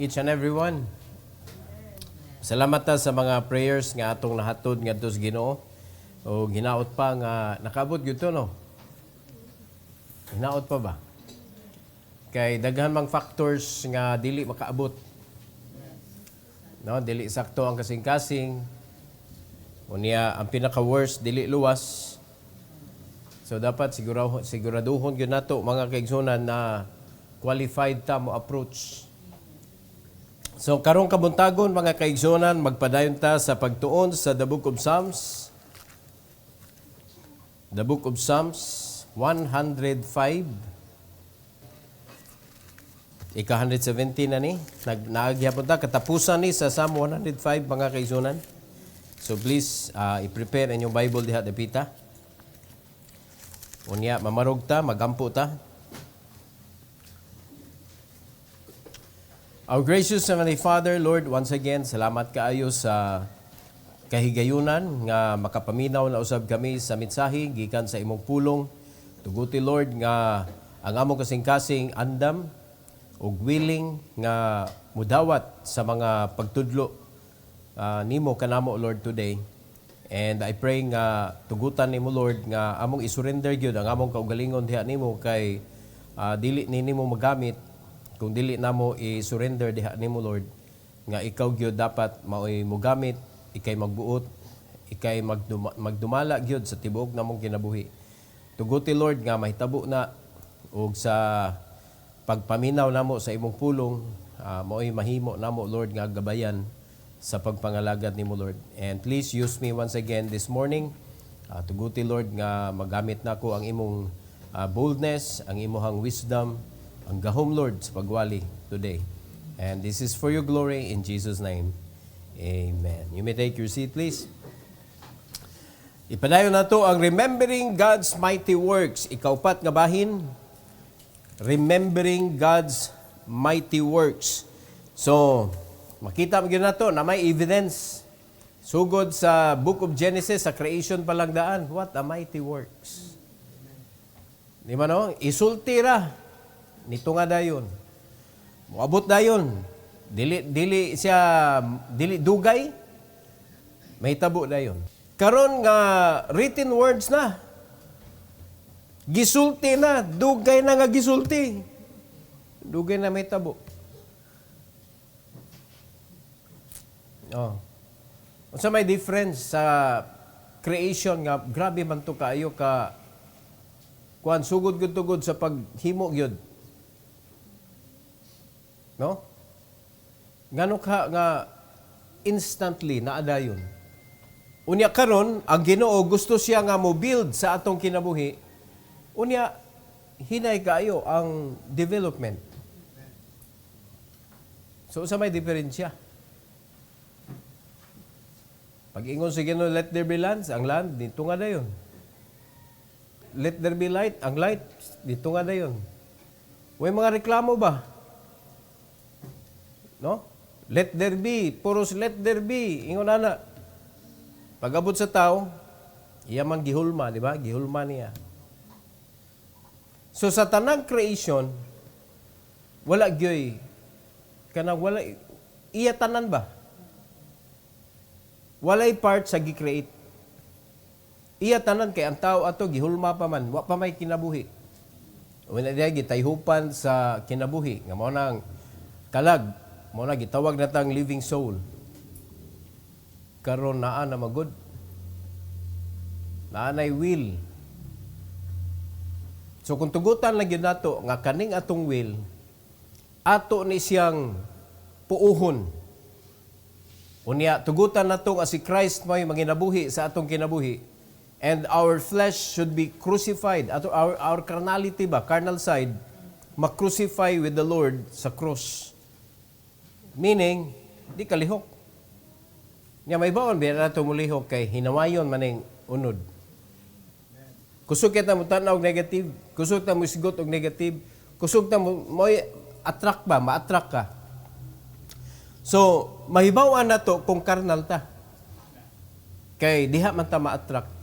each and everyone. Salamat ta sa mga prayers nga atong nahatod ngadto sa Ginoo. O ginaot pa nga nakaabot gyud to, no? Ginaot pa ba? Kay daghan mang factors nga dili makaabot. No, dili sakto ang kasing-kasing. Unya ang pinaka-worst dili luwas. So dapat siguraduhon gyud nato mga kaigsunan na qualified ta mo approach. So karong kabuntagon mga kaigsunan, magpadayon ta sa pagtuon sa The Book of Psalms. The Book of Psalms 105. Ika-170 na ni. Naagyapon ta katapusan ni sa Psalm 105 mga kaigsunan. So please i-prepare inyong Bible diha dapita. Unya mamarog ta, magampo ta. Our gracious Heavenly Father, Lord, once again, salamat kaayo sa kahigayunan nga makapaminaw na usab kami sa mensahe gikan sa imong pulong. Tuguti, Lord, nga ang among kasing-kasing andam ug willing nga mudawat sa mga pagtudlo nimo kanamo, Lord, today. And I pray nga tugutan nimo, Lord, nga among isurrender gyud ang among kaugalingon diha nimo kay dili nimo magamit kung dili namo i-surrender diha nimo, Lord, nga ikaw gyud dapat mao'y mogamit, ikay magbuot, ikay magdumala gyud sa tibuok namong kinabuhi. Tuguti, Lord, nga mahitabo na ug sa pagpaminaw namo sa imong pulong, mao'y mahimo namo, Lord, nga gabayan sa pagpangalagad nimo, Lord. And please use me once again this morning. Tuguti, Lord, nga magamit nako ang imong boldness, ang imong wisdom, ang gahom, Lord, sa pagwali today. And this is for your glory in Jesus' name. Amen. You may take your seat, please. Ipadayon na to ang Remembering God's Mighty Works. Ikaupat nga bahin, Remembering God's Mighty Works. So, makita mo na to na may evidence. Sugod sa Book of Genesis, sa creation palang daan. What a mighty works. Di ba no? Isultira. Nito nga dayon. Moabot dayon. Dili dugay. May tabo dayon. Karon nga written words na. Gisulti na, dugay na nga gisulti. Dugay na may tabo. Oh. Unsa may difference sa creation nga grabe man to kaayo ka kuan sugod gyud tugod sa paghimo gyud. No? Ngano ka nga instantly naadayon. Unya karon ang Ginoo gusto siya nga mo build sa atong kinabuhi. Unya hinay kaayo ang development. So sa may diferensya. Pag-ingon sa Ginoo, let there be land, ang land dito nga dayon. Let there be light, ang light dito nga dayon. Way mga reklamo ba? No? Let there be, puros let there be. Ingon ana. Pag-abot sa tao, iya man gihulma, di ba? Gihulma niya. So sa tanang creation, wala gyoy. Kanang wala iya tanan ba? Walay part sa gi-create. Iya tanan kay ang tao ato gihulma pa man, wa pa may kinabuhi. Wala diay gitayhupan sa kinabuhi nga mao nang kalag. Mo na gitawag natang living soul. Karon naa na magud. Naa nay will. So kung tugutan lang gyud nato nga kaning atong will ato ni siyang puuhon. Unya tugutan nato nga si Christ may manginabuhi sa atong kinabuhi. And our flesh should be crucified. Our carnality ba, carnal side, ma-crucify with the Lord sa cross. Meaning, di kalihok. Nga may baon, biya na ito mulihok kay hinawayon maning unod. Kusog kita mo tanaw og negative. Kusog ta mo sigot og negative. Kusog ta mo attract ba, ma-attract ka. So, mahibawan na to kung karnal ta. Kay diha man ta ma-attract.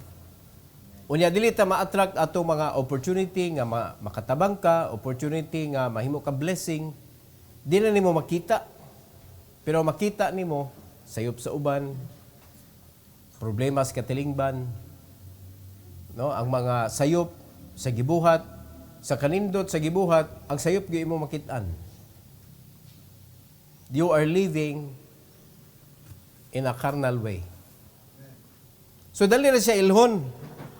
Unya dili ta ma-attract ato mga opportunity nga makatabang ka, opportunity nga mahimo ka blessing. Di na nimo makita. Pero makita nimo sayop sa uban, problema sa katilingban, no? Ang mga sayop sa gibuhat, sa kanindot sa gibuhat, ang sayop gyud imo makitaan. You are living in a carnal way. So dali na siya ilhon.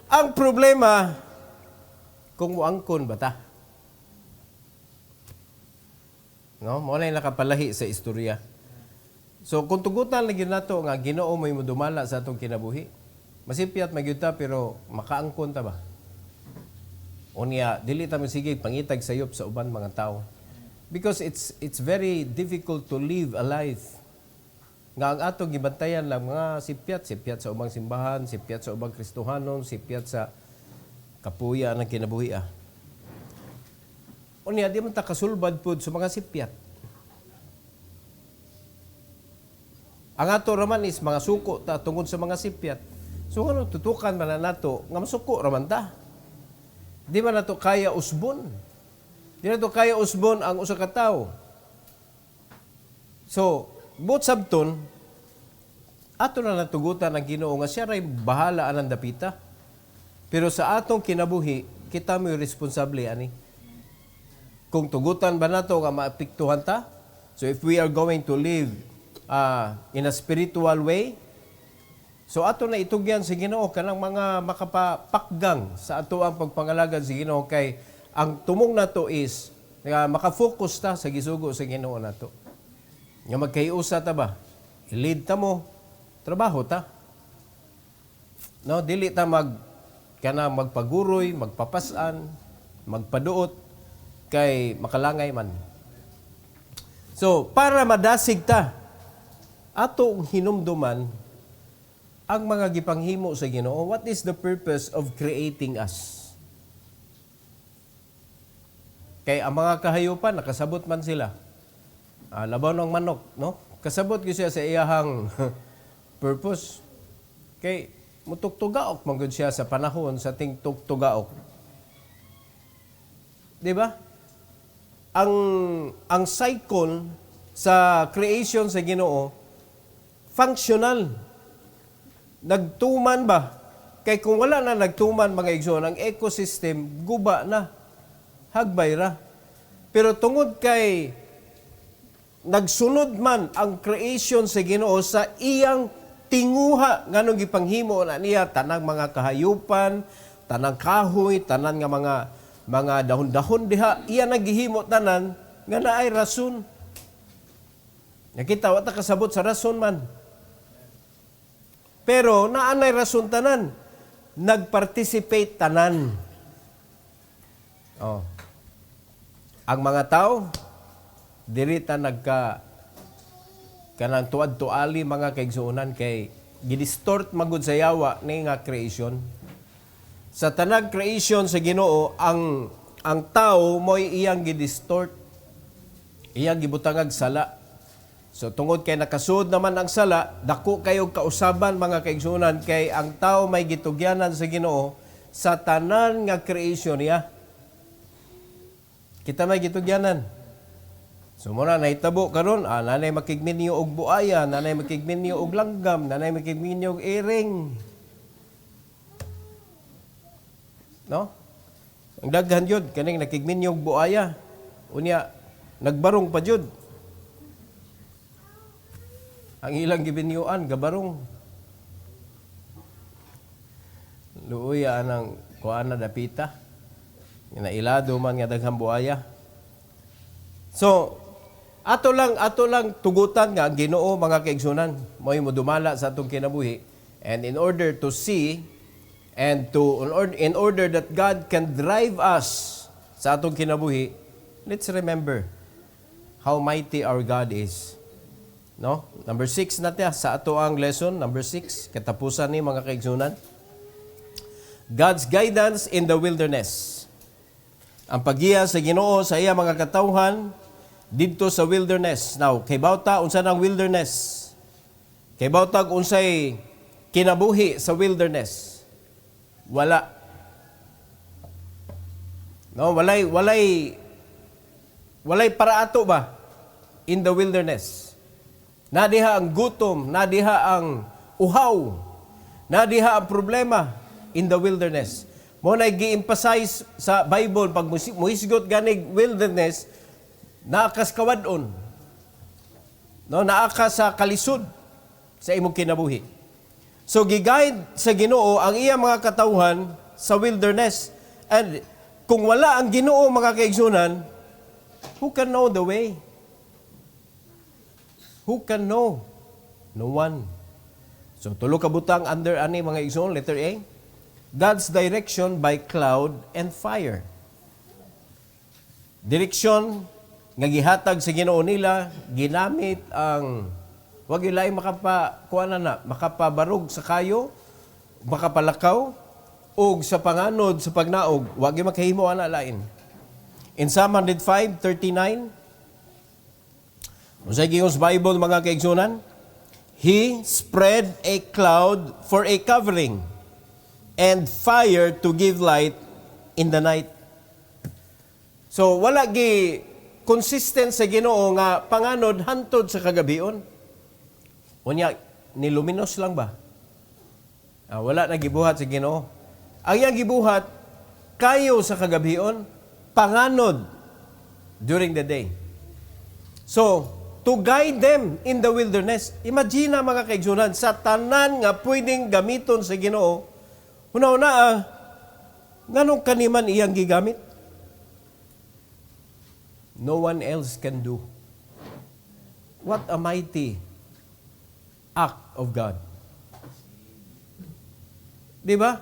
Ang problema, kung muangkon ba ta? No, mo na nakapalahi sa istorya. So kung tugutan lagi nato nga Ginoo may modumala sa atong kinabuhi, masipyat magyud ta pero makaangkon ta ba? Unya dili ta sige pangitag sayop sa uban mga tao. Because it's very difficult to live a life nga ang atong gibantayan lang mga sipyat sa ubang simbahan, sipyat sa ubang Kristohanon, sipyat sa kapuya ng kinabuhi. Unya di man ta kasulbad pud sa mga sipyat. Ang ato raman is mga suko ta tungod sa mga sipyat. So ano tutukan man nato nga masuko raman ta. Di man nato kaya usbon. Di nato kaya usbon ang usa ka tawo. So, but sabton ato na natugutan ang Ginoo nga siya ray bahala anang dapita. Pero sa atong kinabuhi, kita mo responsable ani. Kung tugutan ba nato nga maapektuhan ta? So if we are going to live in a spiritual way, so ato na itugyan si Ginoo kanang mga makapapakgang sa ato ang pagpangalagad si Ginoo kay ang tumong nato is makafocus ta sa gisugo sa Ginoo nato. Nga magkaiusa ta ba? I-lead ta mo, trabaho ta. No, dili ta magpaguroy, magpapasan, magpaduot kay makalangay man. So, para madasig ta, atong hinumduman ang mga gipanghimo sa Ginoo. What is the purpose of creating us? Kay ang mga kahayupan, nakasabot man sila. Labaw ng manok, no? Kasabot ko siya sa iyahang purpose. Kay mutugtugaok man gud siya sa panahon sa ting tugtugaok. Di ba? Ang cycle sa creation sa Ginoo functional. Nagtuman ba? Kay kung wala na nagtuman mga igsoon, ang ecosystem guba na. Hagbay ra. Pero tungod kay nagsunod man ang creation sa Ginoo sa iyang tinguha nganong gipanghimo na niya tanang mga kahayupan, tanang kahoy, tanan nga mga dahon-dahon diha, iya naghihimo tanan nga naay rason. Nakita wa ta kasabot sa rason man. Pero naanay rason tanan, nagparticipate tanan. Oh. Ang mga tao diri ta kanang tuad-tuali mga kaigsuonan kay gidistort magud sa yawa ni nga creation. Sa tanang creation sa Ginoo, ang tao mo'y iyang gidistort. Iyang gibutangag sala. So tungod kay nakasud naman ang sala, dako kayo kausaban mga kaigsuonan kay ang tao may gitugyanan sa Ginoo sa tanan nga creation niya. Kita may gitugyanan. So muna nahitabo karon, nanay makigminyo og buaya, nanay makigminyo og langgam, nanay makigminyo og iring. No? Ang daghan jud kaning nakigminyo og buaya. Unya nagbarong pa jud. Ang ilang gibinyuan gabarong. Luoy anang kuana dapita. Inailado man nga daghang buaya. So, ato lang tugutan nga ang Ginoo mga kaigsunan, mo'y modumala sa atong kinabuhi, and in order to see and in order that God can drive us sa atong kinabuhi, let's remember how mighty our God is. No? Number 6 natin sa ato ang lesson, number 6, katapusan ni mga kaigsunan. God's guidance in the wilderness. Ang paggiya sa Ginoo sa iya mga katawhan didto sa wilderness. Now, kay bawta unsa nang wilderness? Kay bawta unsay kinabuhi sa wilderness? Wala. No, walay para ato ba in the wilderness? nadiha ang gutom, nadiha ang uhaw, nadiha ang problema in the wilderness. Mo na gi-emphasize sa Bible, pag muhisgot ganig wilderness, naakas kawadon. No, naaka sa kalisod sa imong kinabuhi. So giguide sa Ginoo ang iyang mga katawhan sa wilderness. And kung wala ang Ginoo mga kaigsunan, who can know the way? Who can know? No one. So tulo ka butang under ani mga igsoon, letter A. God's direction by cloud and fire. Direksyon nga gihatag sa Ginoo nila, ginamit ang wag ilay makapabarog sa kayo, makapalakaw, og sa panganod sa pagnaog, wag makahimo ana lain. In Psalm 105:39, sa Giyos Bible mga kaigsunan, He spread a cloud for a covering and fire to give light in the night. So wala gi consistent sa Ginoo nga panganod hantod sa kagabion. Unya ni luminos lang ba? Wala na gibuhat sa Ginoo. Ang iyang gibuhat kayo sa kagabion, panganod during the day. So, to guide them in the wilderness, imagine mga kaigsunan, sa tanan nga pwedeng gamiton sa Ginoo, una-una, nganong kaniman iyang gigamit? No one else can do. What a mighty act of God. Di ba?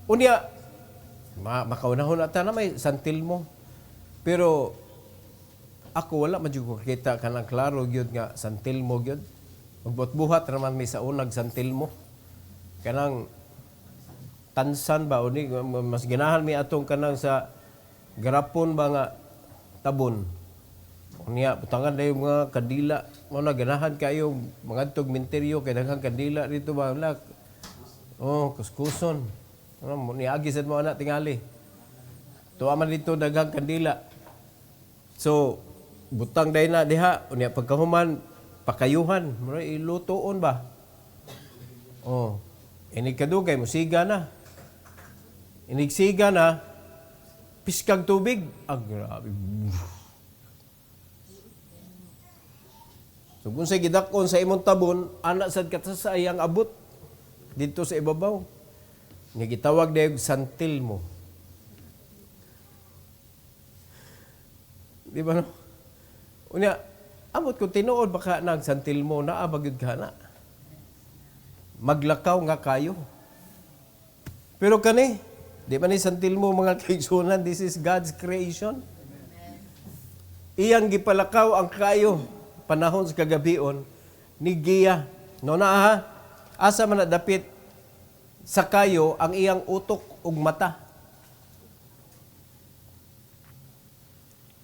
Unya, makaunahon ata na may santil mo. Pero, ako wala madyo ko kita kanang klaro gyud nga santil mo gyud. Magbuhat naman may sa unag santil mo. Kanang tansan ba uni mas ginahan mi atong kanang sa garapon ba nga tabon. Unya butangan dayo mga kadila mo na ganahan kayo mga tug minteryo kay daghang kadila dito ba wala. Oh, kuskuson. Ano ni agi sad mo ana tingali. Tuwa man dito daghang kadila. So butang day na diha unya pagkahuman pakayuhan mo ilutoon ba. Oh, ini kadugay mo siga na. Inigsiga na piskag tubig. Grabe. So kung sa gidakon sa imong tabon, ana sad ka sa iyang abot dito sa ibabaw. Nga gitawag dayog santil mo. Di ba no? Unya, amot ko tinuod baka nagsantil mo na abagyud ka na. Maglakaw nga kayo. Pero kani, di ba ni santil mo mga kaigsunan, this is God's creation. Iyang gipalakaw ang kayo panahon sa kagabion ni Giya. No na ha, asa man dapit sa kayo ang iyang utok ug mata.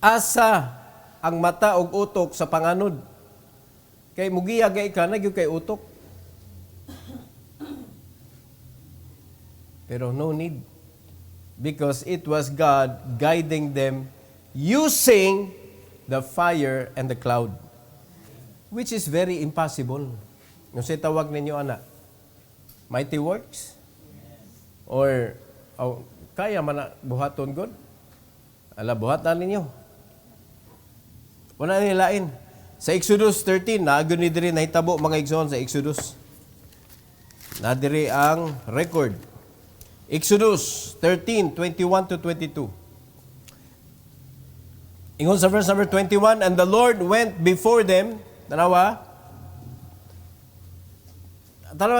Asa ang mata ug utok sa panganod. Kay mugiya gay ka na gyud kay utok. Pero no need. Because it was God guiding them using the fire and the cloud. Which is very impossible. Yung say tawag ninyo, ana, mighty works? Or, kaya man na buhaton God? Ala, buhatan ninyo. Wala nilain. Sa Exodus 13, naagyo ni diri nahitabo mga igsoon sa Exodus. Nadiri ang record. Exodus 13, 21 to 22. Ingon sa verse number 21, and the Lord went before them. Tanawa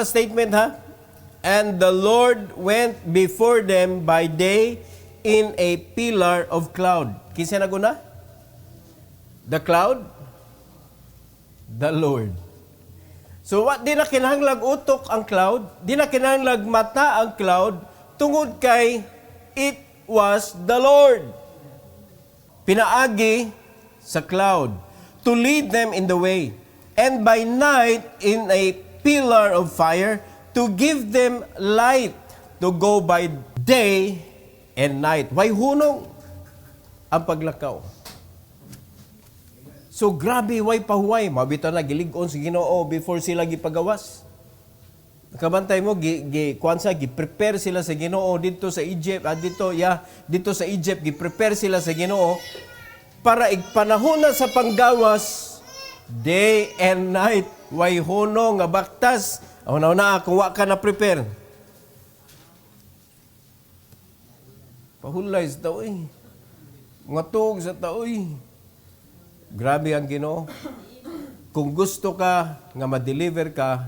statement ha? And the Lord went before them by day in a pillar of cloud. Kinsa naguna? The cloud? The Lord. So what, di na kinahanglag utok ang cloud, di na kinahanglag mata ang cloud, tungod kay it was the Lord. Pinaagi sa cloud to lead them in the way, and by night in a pillar of fire to give them light to go by day and night. Why hunong ang paglakaw? So grabe way pahuway, mabitaw na gilig-on sa Ginoo before sila gipagawas. Kabantay mo gi-prepare sila sa Ginoo dito sa Egypt, dito sa Egypt gi-prepare sila sa Ginoo para igpanahon na sa panggawas day and night way huno nga baktas. Una kung wa ka na prepare. Pahulay sa taoy. Mga tuog sa taoy. Grabe ang Ginoo. Kung gusto ka nga ma-deliver ka,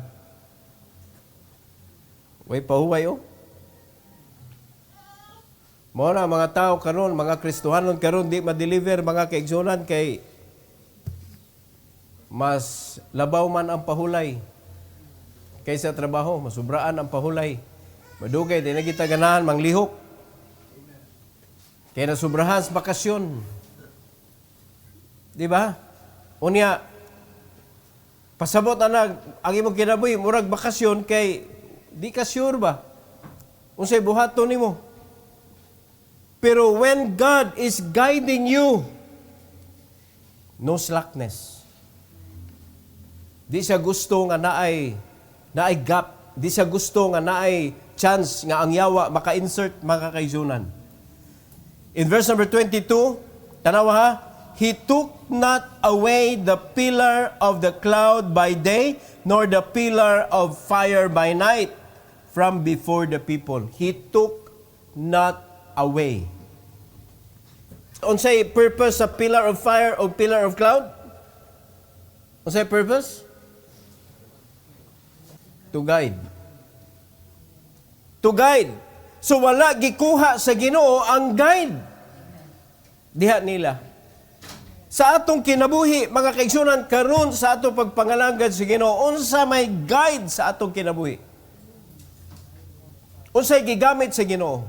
way pahuway oh. Mao na mga tao karon, mga Kristohanon karon di ma-deliver mga kaigsunan kay mas labaw man ang pahulay kaysa trabaho, masubraan ang pahulay. Madugay di na kita ganahan manglihok. Kaya nasubrahan sa bakasyon. Di ba? Unya, pasabot na ang imong kinabuhi, murag bakasyon kay di ka sure ba? Unsay buhaton nimo? Pero when God is guiding you, no slackness. Di siya gusto nga naay gap. Di siya gusto nga naay chance nga ang yawa maka-insert mga kaigsunan. In verse number 22, tanawa ha, He took not away the pillar of the cloud by day, nor the pillar of fire by night from before the people. He took not away. Unsay purpose sa pillar of fire o pillar of cloud? Unsay purpose? To guide. To guide. So wala gikuha sa Ginoo ang guide. Diha nila. Sa atong kinabuhi, mga kaigsunan, karon sa atong pagpangalangad sa Ginoo, unsa may guide sa atong kinabuhi? Unsay gigamit sa Ginoo?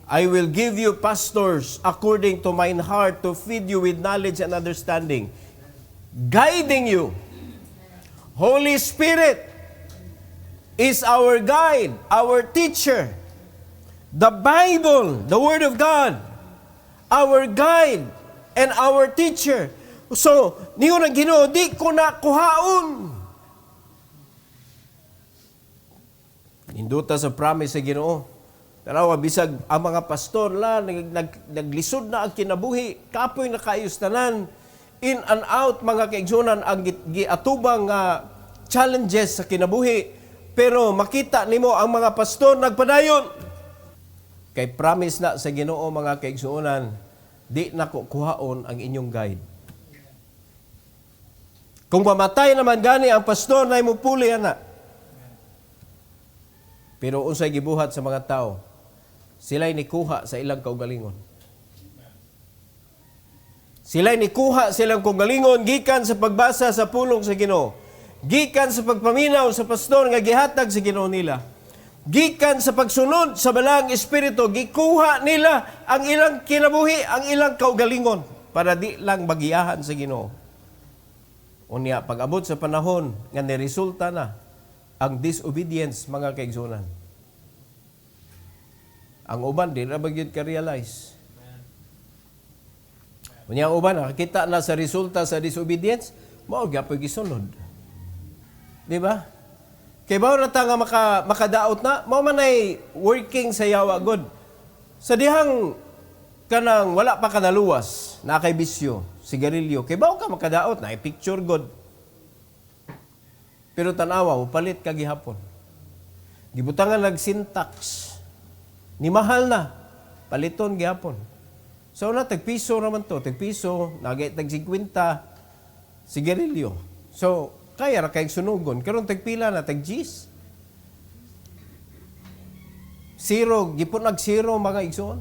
I will give you pastors according to mine heart to feed you with knowledge and understanding, guiding you. Holy Spirit is our guide, our teacher. The Bible, the Word of God, our guide and our teacher. So, niyo na Ginoo, di ko na kuhaon. Induta sa promise sa Ginoo. Tanawa, bisag ang mga pastor naglisod na ang kinabuhi, kapoy na kaayos tanan, in and out mga kaigsunan ang giatubang challenges sa kinabuhi. Pero makita nimo ang mga pastor nagpadayon. Kay promise na sa Ginoo mga kaigsunan, di na kuhaon ang inyong guide. Kung mamatay naman gani ang pastor na imupuli na. Pero unsay gibuhat sa mga tao, sila'y nikuha sa ilang kaugalingon. Sila'y nikuha sa ilang kaugalingon gikan sa pagbasa sa pulong sa Ginoo. Gikan sa pagpaminaw sa pastor nga gihatag sa Ginoo nila. Gikan sa pagsunod sa balang espiritu, gikuha nila ang ilang kinabuhi, ang ilang kaugalingon para di lang bagiyahan sa Ginoo. Unya, pag-abot sa panahon nga niresulta na ang disobedience mga kaigsunan. Ang uban, di na bagyod ka-realize. Unya, ang uban, nakakita na sa resulta sa disobedience, mao gyapon gisunod. Di ba? Kay bawo na ta nga makadaot na, mao man ay working sa yawa God. Sa dihang kanang wala pa kanaluwas, na kay bisyo, sigarilyo, kay bawo ka makadaot na picture God. Pero tanawa, upalit ka gihapon. Gibutangan nag-syntax. Ni mahal na, paliton gihapon. So na, tagpiso naman to, tagpiso, nagay tag 50, sigarilyo. So, kaya ra kayong sunugon. Karon tagpila na, tag-G's. Zero, gipon nag-zero mga igsoon.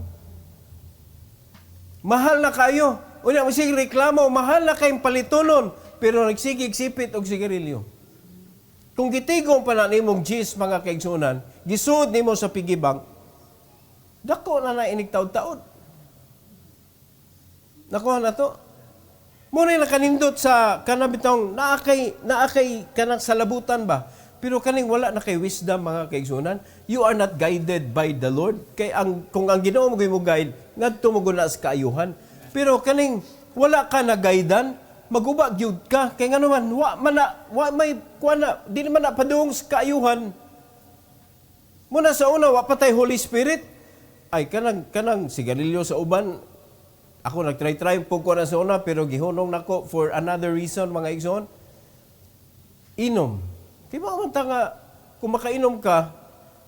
Mahal na kayo. Unya, masig reklamo, mahal na kayong palitonon, pero nagsigig sipit og sigarilyo. Kung gitigong pa na nimong G's mga kaigsunan, gisud nimo sa piggy bank, dako na inig taod-taod. Nakuha na to. Muna nakanindot sa kanabitong naakay kanang salabutan ba? Pero kaning wala na kay wisdom mga kaigsunan, you are not guided by the Lord. Kay kung ang Ginoo mo guide, ngadto mo guna sa kaayuhan. Pero kaning wala ka na gaydan, maguba gyud ka kay ngano man wa may kuana di man na padung sa kaayuhan. Muna sa una wa patay Holy Spirit. Ay kanang sigarilyo sa uban. Ako nagtry po ko na sa una pero gihunong nako for another reason mga igsoon. Inom. Di ba man ta nga kung makainom ka,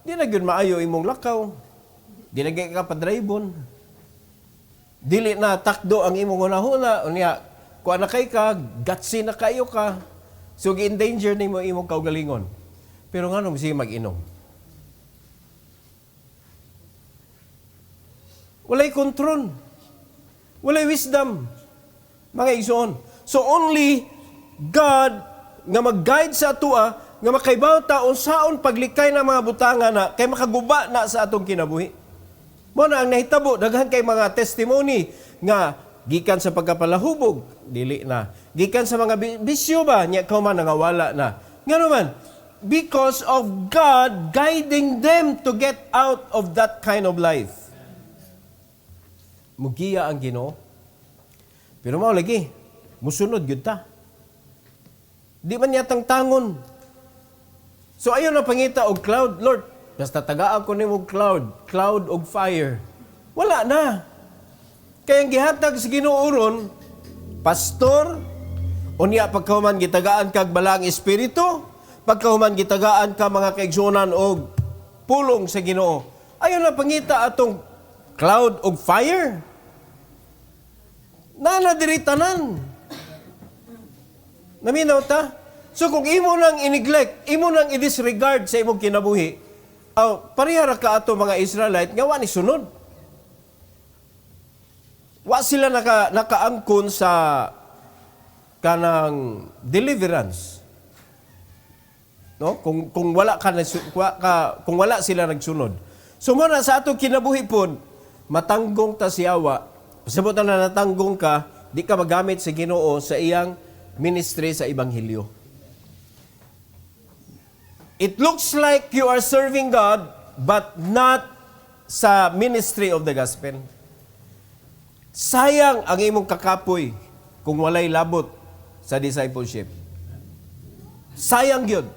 di na gyud maayo imong lakaw. Di na gyud ka padraybon. Dili na takdo ang imong hunahuna unya kuan na kay ka, gatsi na kayo ka. So gi-endanger nimo imong kaugalingon. Pero nganong sige mag-inom? Walay kontrol. Walay wisdom. Mga igsoon. So only God nga mag-guide sa atua nga makaibaw ta unsaon paglikay ng mga butanga na kay makaguba na sa atong kinabuhi. Mo na ang nahitabo daghan kay mga testimony nga gikan sa pagkapalahubog dili na. Gikan sa mga bisyo ba nya kauman nangawala na. Ngano man because of God guiding them to get out of that kind of life. Mugiya ang Ginoo. Pero mao lagi, musunod gyud ta. Di man yatang tangon. So ayon na pangita og cloud, Lord, basta tagaan ko nimo cloud og fire. Wala na. Kaya ang gihatag sa Ginoo ron, pastor, unya pagkahuman gitagaan kag balang espiritu, pagkahuman gitagaan ka mga kaigsunan og pulong sa Ginoo. Ayon na pangita atong cloud og fire. Diri tanan. Naminaw ta? So kung imo nang i-neglect, imo nang i-disregard sa imong kinabuhi, parihara ka ato mga Israelite nga wa ni sunod. Wa sila nakaangkon sa kanang deliverance. No? Kung wala kung wala sila nagsunod. So mo na sa ato kinabuhi pon, matanggong ta si Yawa. Pasabot na natanggong ka, di ka magamit sa Ginoo sa iyang ministry sa Ebanghelyo. It looks like you are serving God, but not sa ministry of the gospel. Sayang ang imong kakapoy kung walay labot sa discipleship. Sayang yun.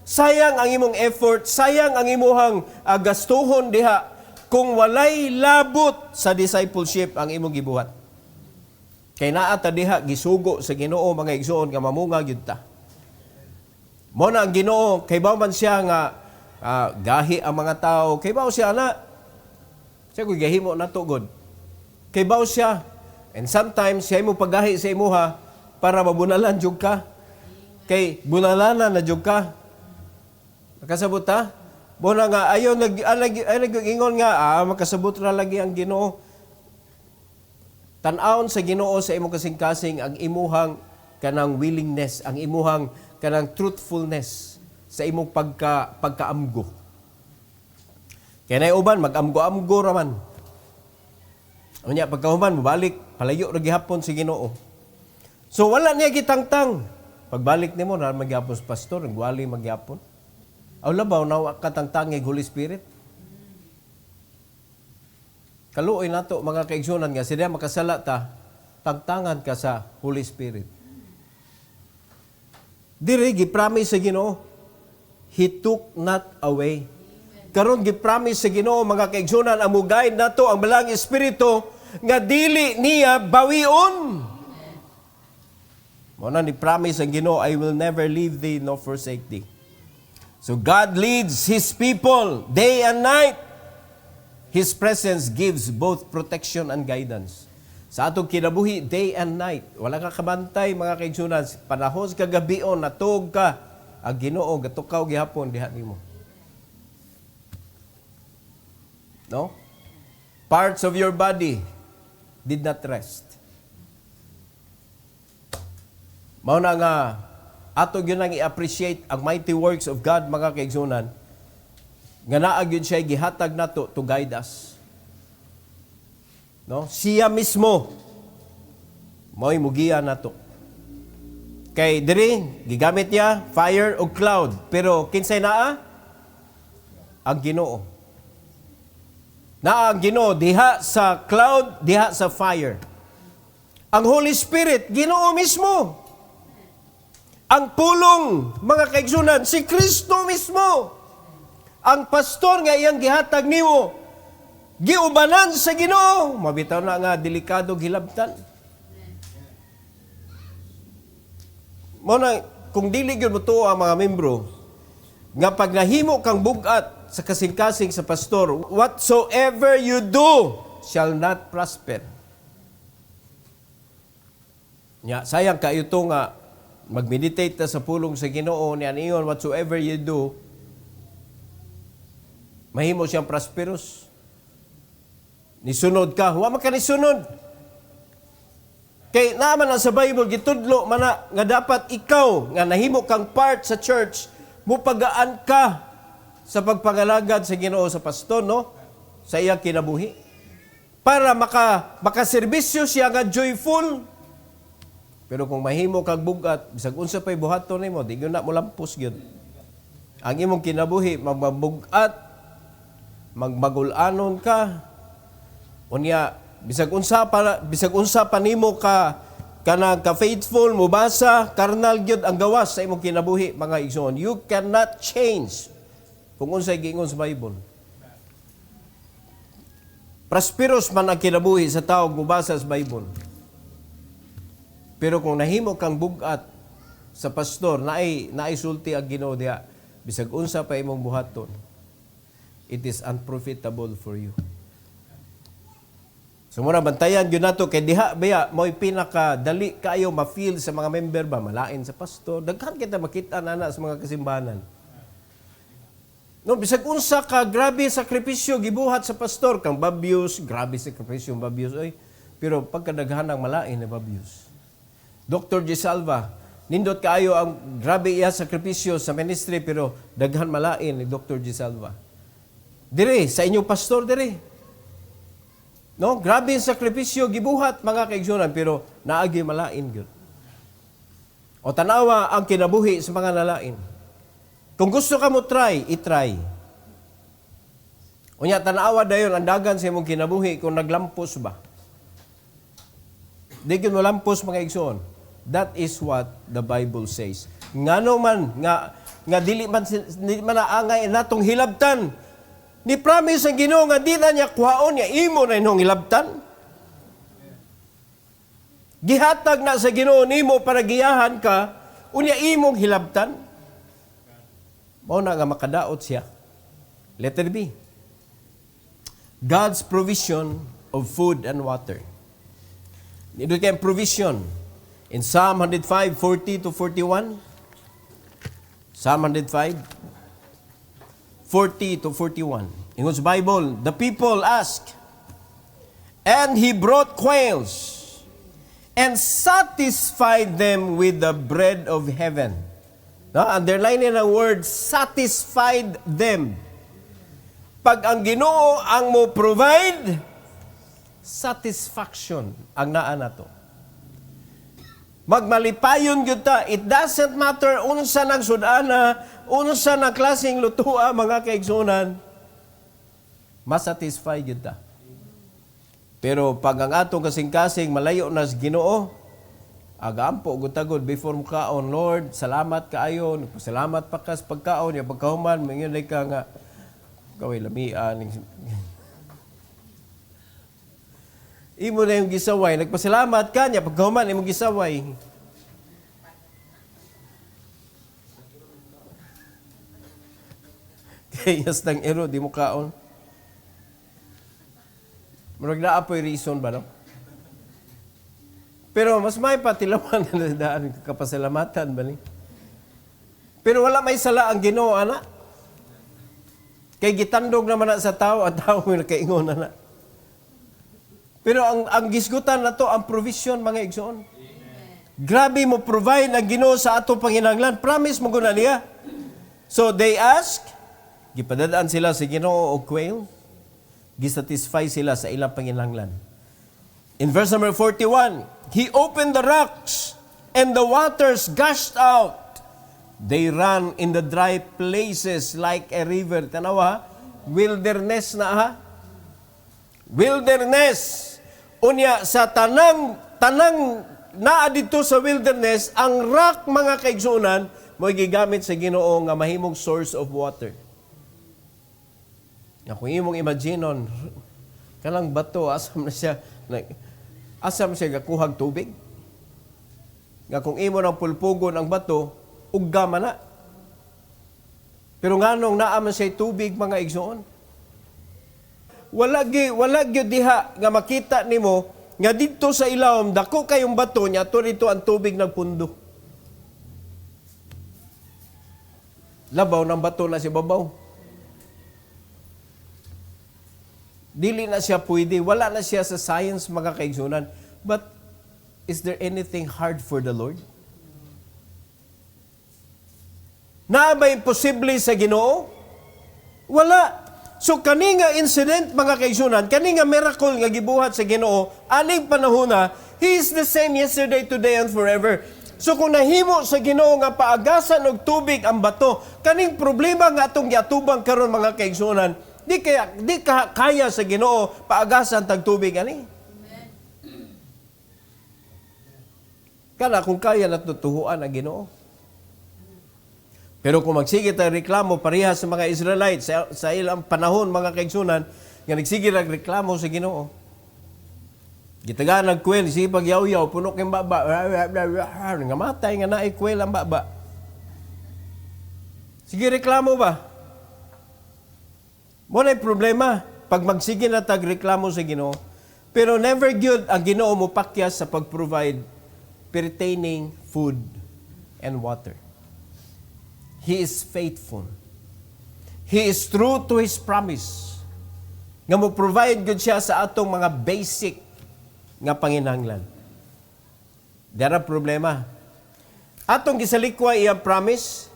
Sayang ang imong effort, sayang ang imong gastuhon diha kung walay labot sa discipleship ang imong gibuhat. Kay naa ta diha gisugo sa Ginoo mga igsoon nga mamunga gyud ta. Mo na ang Ginoo kay baw man siya nga gahi ang mga tao, kay baw siya na siya koy gahimo na tugod. Kay baw siya and sometimes siya mo paggahi sa imuha para mabunalan jud ka. Kay bunalanan na jud ka. Nakasabot ta? Mo na nga ayon nag-ingon nga makasabot ra lagi ang Ginoo. Tan-awon sa Ginoo sa imong kasing-kasing ang imuhang kanang willingness, ang imuhang kanang truthfulness sa imong pagkaamgo. Kaya na uban, mag-amgo-amgo raman. Unya, pagkahuman, mabalik, palayo na gihapon si Ginoo. So, wala niya gitangtang. Pagbalik ni mo, na magyapon sa pastor, nagwali magyapon. Aw labaw, na katangtang ng Holy Spirit. Kaluoy na to, mga kaigsunan nga, sila makasala ta, tangtangan ka sa Holy Spirit. Diri, gipromise sa Ginoo, He took not away. Karon gipromise sa Ginoo mga kaigsunan ang mugayad nato ang balang espiritu nga dili niya bawion. Mo na ni promise ang Ginoo, I will never leave thee nor forsake thee. So God leads His people day and night. His presence gives both protection and guidance. Sa atong kinabuhi, day and night. Wala ka kabantay, mga kaigsunan. Panahon sa kagabion, natug ka. Ang Ginoo, gatukaw gihapon, diha nimo. No? Parts of your body did not rest. Mao na nga, ato yun ang i-appreciate ang mighty works of God, mga kaigsunan. Nga naag yun siya, gihatag na to guide us. No? Siya mismo, mo'y mugiya na to. Kay diri, gigamit niya, fire o cloud. Pero kinsay naa? Ang Ginoo. Naa ang Ginoo, diha sa cloud, diha sa fire. Ang Holy Spirit, Ginoo mismo. Ang pulong, mga kaigsunan, si Kristo mismo. Ang pastor nga iyang gihatag nimo, giubanan sa Ginoo. Mabitaw na nga, delikado gilabtan. Muna, kung dili gyud mo to ang mga membro, nga pag nahimo kang bugat sa kasing-kasing sa pastor, whatsoever you do shall not prosper. Sayang kayo to nga, mag-meditate ta sa pulong sa Ginoo, niyan iyon, whatsoever you do, mahimo siyang prosperous. Nisunod ka, huwag ka nisunod. Kay naman ang sa Bible, gitudlo man na, nga dapat ikaw, nga nahimo kang part sa church, mupagaan ka sa pagpangalagad sa Ginoo sa pastor, no? Sa iyang kinabuhi. Para makaserbisyo siya nga joyful. Pero kung mahimo kag bugat, bisag unsa pay buhaton nimo, di gyud na mo lampos gyud. Ang imong kinabuhi magmabugat, magmagulanon ka. Unya bisag unsa pa nimo ka faithful mo basa, carnal gyud ang gawas sa imong kinabuhi, mga igsoon. You cannot change kung unsay giingon sa Bible. Prosperous man ang kinabuhi sa tao mo basa sa Bible. Pero kung nahimo kang bugat sa pastor, naay sulti ang Ginoo diha, bisag unsa pa imong buhaton, it is unprofitable for you. So muna bantayan gyud nato kay diha baya mo'y pinakadali kayo ma-feel sa mga member ba malain sa pastor. Daghan kita makita na sa mga kasimbahanan. No, bisag unsa ka grabe sakripisyo gibuhat sa pastor, kang babyos, grabe sakripisyo babyos oy. Pero pagkadaghan ang malain na babyos. Dr. Gisalva, nindot kaayo ang grabe iya sakripisyo sa ministry pero daghan malain ni Dr. Gisalva. Dire sa inyong pastor dire. No, grabe ang sakripisyo gibuhat mga kaigsunan pero naagi malain gyud. O tanawa ang kinabuhi sa mga nalain. Kung gusto ka mo i-try. Unya tanawa dayon ang dagan sa imong kinabuhi kung naglampos ba. Di gyud mo lampos mga igsoon. That is what the Bible says. Ngano man nga dili man naangay natong hilabtan. Ni promise ang Ginoo nga di na niya kuhaon niya imo na inong hilabtan. Gihatag na sa Ginoo nimo para giyahan ka unya imong hilabtan. Mao na nga makadaot siya. Letter B. God's provision of food and water. Ito kayong provision. In Psalm 105, 40 to 41. Psalm 105, 40 to 41. In God's Bible, the people ask, and He brought quails and satisfied them with the bread of heaven. Underline ang word, satisfied them. Pag ang Ginoo ang mo provide, satisfaction ang naa nato. Magmalipayon gyud ta. It doesn't matter unsa nagsud-ana, unsa na klaseng lutua mga kaigsunan. Masatisfy gyud ta. Pero pag ang atong kasing-kasing malayo na sa Ginoo, agampo gutagod before mo kaon, Lord, salamat kaayo, nagpasalamat pa ka sa pagkaon, ya pagkahuman, mangyud ka nga kaway lamian. Imo na yung gisaway. Nagpasalamat ka niya. Pagkahuman, imong gisaway. Kayas ng ero, di mo kaon. Marag na apoy reason ba, no? Pero mas may patilawan na daan kapasalamatan ba ni? Pero wala may sala ang Ginoo, ana. Kay gitandog naman na sa tao, ang tao may nakaingon, ana. Pero ang gisgutan na to, ang provision, mga igsoon. Grabe mo provide ang Ginoo sa ato panginahanglan. Promise mo guna niya. So they ask, gipadadaan sila sa Ginoo og quail, gisatisfy sila sa ilang panginahanglan. In verse number 41, He opened the rocks and the waters gushed out. They ran in the dry places like a river. Tanawa, wilderness na ha? Wilderness. Unya sa tanang tanang naa dito sa wilderness, ang rock mga kaigsunan mo gigamit sa Ginoo nga mahimong source of water. Nga kung imong imaginon, kanang bato asam siya gakuhag tubig. Nga kung imo nang pulpugon ang bato, ugga man na. Pero nganong naa man siya tubig mga igsoon. Wala gyud diha nga makita nimo nga dito sa ilawom dako kayong bato nya to dito ang tubig nagpundo. Labaw ng bato na si babaw. Dili na siya pwede, wala na siya sa science mga kaigsunan. But is there anything hard for the Lord? Na ba imposible sa Ginoo? Wala. So kaninga incident mga kaigsunan, kaninga miracle nga gibuhat sa Ginoo, aning panahona, He is the same yesterday, today, and forever. So kung nahimo sa Ginoo nga paagasan og tubig ang bato, kaning problema nga atong giatubang karon mga kaigsunan, di kaya sa Ginoo paagasan tag tubig ani. Kana kung kaya natutuhuan ang Ginoo. Pero kung magsige tag reklamo parehas sa mga Israelites sa ilang panahon mga kaigsunan, nga nagsige reklamo sa Ginoo. Gitagaan nagkwel, sipag yaw-yaw, punok yung baba, nga matay nga naay kwel ang baba. Sige, reklamo ba? Muna yung problema, pag magsige na tag-reklamo sa Ginoo, pero never good ang Ginoo mo pakyas sa pag-provide pertaining food and water. He is faithful. He is true to His promise. Nga mo provide good siya sa atong mga basic nga panginahanglan. Dara problema. Atong gisalikwa iyang promise,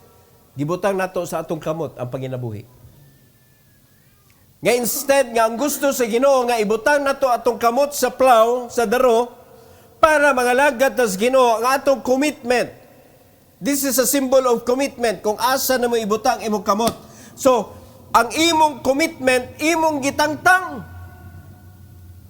gibutang nato sa atong kamot ang panginabuhi. Nga instead nga ang gusto sa Ginoo nga ibutang nato atong kamot sa plow, sa daro, para mangalagad tas Ginoo ang atong commitment. This is a symbol of commitment kung asa na mo ibutang imong kamot. So, ang imong commitment, imong gitangtang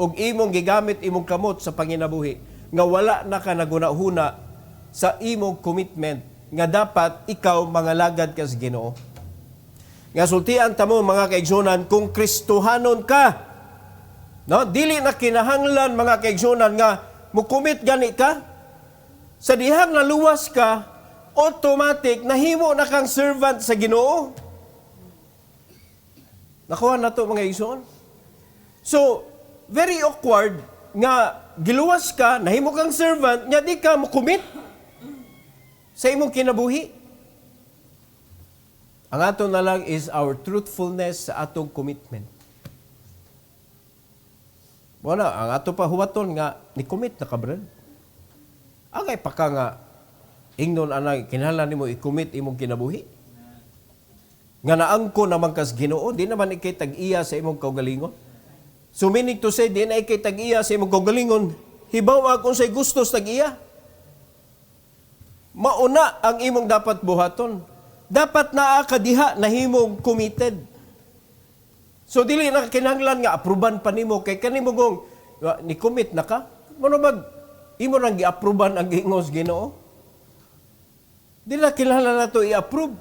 ug imong gigamit imong kamot sa panginabuhi nga wala na ka nagunahuna sa imong commitment nga dapat ikaw mangalagad ka sa Ginoo. Nga sultian ta mo mga kaigsunan kung Kristohanon ka. No, dili na kinahanglan mga kaigsunan nga mo-commit gani ka. Sa dihang naluwas ka, automatic nahimo na kang servant sa Ginoo. Nakuha na to mga kaigsunan. So, very awkward nga giluwas ka, nahimo kang servant, nya di ka mo commit sa imong kinabuhi. Ang ato na lang is our truthfulness sa atong commitment. Wala, ang ato pa huwaton nga, ni-commit na ka, brad. Agay pa ka nga, ingnon anay, kinahanglan nimo i-commit imong kinabuhi. Nga naangko naman kas Ginoo, di naman ikay tag-iya sa imong kaugalingon. So meaning to say, di na ikay tag-iya sa imong kaugalingon, hibaw kung say gustos tag-iya. Mauna ang imong dapat buhaton. Dapat naa kadiha na himong committed. So dili na kinahanglan nga apruban pa nimo kay kanimo gong ni commit na ka. Mono bag imo nang gi-apruban ang giingos Ginoo? Dili na kinahanglan nato i-approve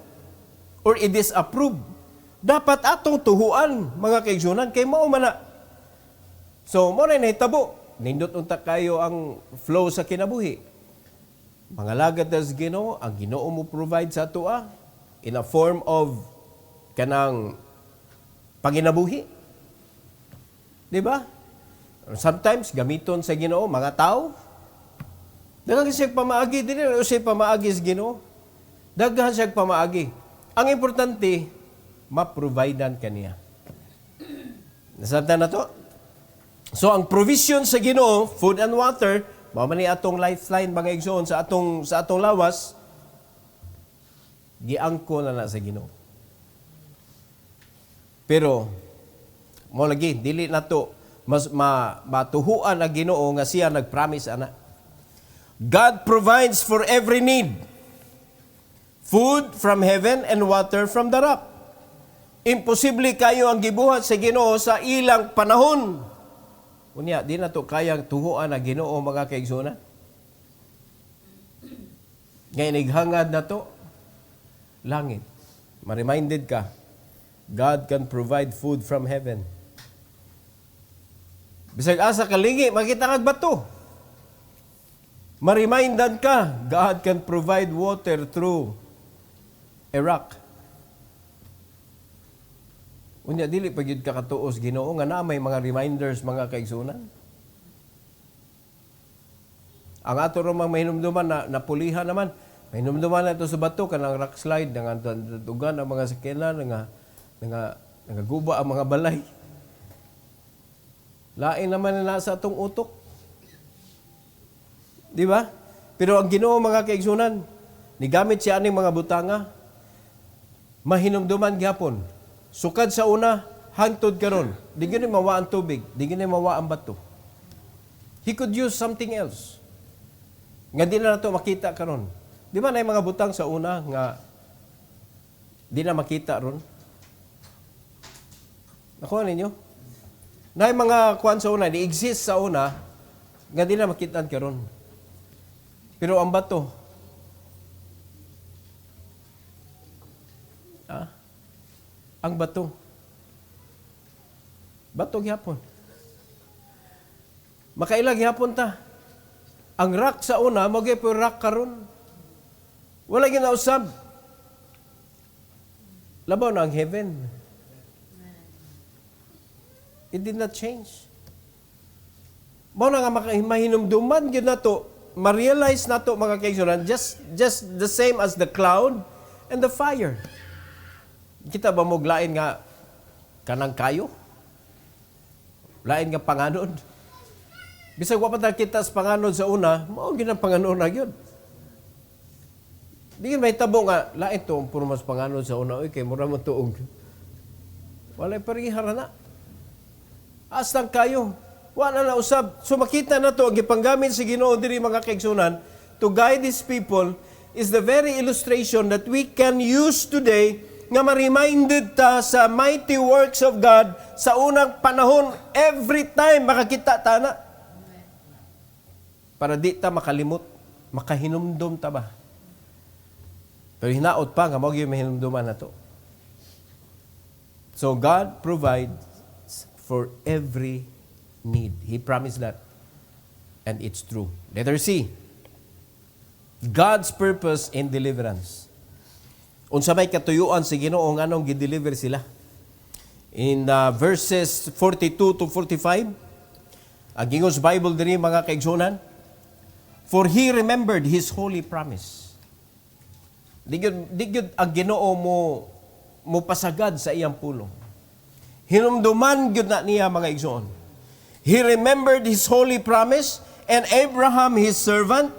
or i-disapprove. Dapat atong tuhuan mga kaigsunan kay mao man na. So mo na nahitabo. Nindot unta kayo ang flow sa kinabuhi. Mga lagad sa Ginoo, ang Ginoo mo provide sa ato in a form of kanang panginabuhi. Di ba? Sometimes, gamiton sa Ginoo, mga tao. Daghan siya pamaagi, di na siya pamaagi sa Ginoo. Daghan siya pamaagi. Ang importante, ma-providean kaniya. Nasabtan na to? So, ang provision sa Ginoo, food and water, mamani atong lifeline, mga igsoon, sa atong lawas, giangko na sa Ginoo. Pero mo lagi dili nato mas matuhuan ang Ginoo nga siya nagpromise ana. God provides for every need. Food from heaven and water from the rock. Imposible kayo ang gibuhat sa Ginoo sa ilang panahon. Unya, di na to kayang tuhuan na Ginoo mga kaigsunan. Ngayon, naghangad na to, langit. Ma-reminded ka, God can provide food from heaven. Bisag asa kalingi, makita kag bato. Ma-remindan ka, God can provide water through a rock. Unya, dili pag yun kakatuos, Ginoo, nga na may mga reminders, mga kaigsunan. Ang ato namang mahinumduman na napulihan naman, mahinumduman na ito sa bato, kanang rock slide, nangantugan ang mga sakyanan, nangaguba ang mga balay. Lain naman na nasa atong utok. Di ba? Pero ang Ginoo mga kaigsunan, nigamit siya aning mga butanga, mahinumduman gyapon. Sukad sa una, hangtod karon. Di gini mawa ang tubig, di gini mawa ang bato. He could use something else. Nga di na nato makita karon. Di ba na mga butang sa una nga di na makita ron? Nakuha ninyo? Na mga kuan sa una, di-exist sa una, nga di na makitaan karon. Pero ang bato, ang bato, gyapon. Makailag gyapon ta. Ang rock sa una, magay po rock karon. Wala ginausab. Labaw na ang heaven. It did not change. Mao na nga mahinumduman gyud nato, ma-realize nato mga kaigsunan, just the same as the cloud and the fire. Kita ba mo lain nga kanang kayo? Lain nga panganod? Bisag wa pa kita sa panganod sa una, mao gyud ang panganod na gyud. Di may tabo nga lain to puro mas panganod sa una, oy kay mura mo tuog. Walay parihara na. Astang kayo, wala na usab. So makita na to, ang gipanggamit si Ginoo diri mga kaigsunan to guide His people is the very illustration that we can use today nga ma-reminded ta sa mighty works of God sa unang panahon every time makakita ta na. Para di ta makalimot, makahinumdum ta ba? Pero hinaot pa nga mao gyud mahinumduman nato. So God provides for every need. He promised that. And it's true. Letter C. God's purpose in deliverance. Unsa may katuyuan si Ginoo nganong gi-deliver sila. In verses 42 to 45, ang Gingos Bible diri mga kaigsunan, for He remembered His holy promise. Di gyud ang Ginoo mo pasagad sa iyang pulong. Hinumduman gyud na niya mga igsoon. He remembered His holy promise and Abraham His servant.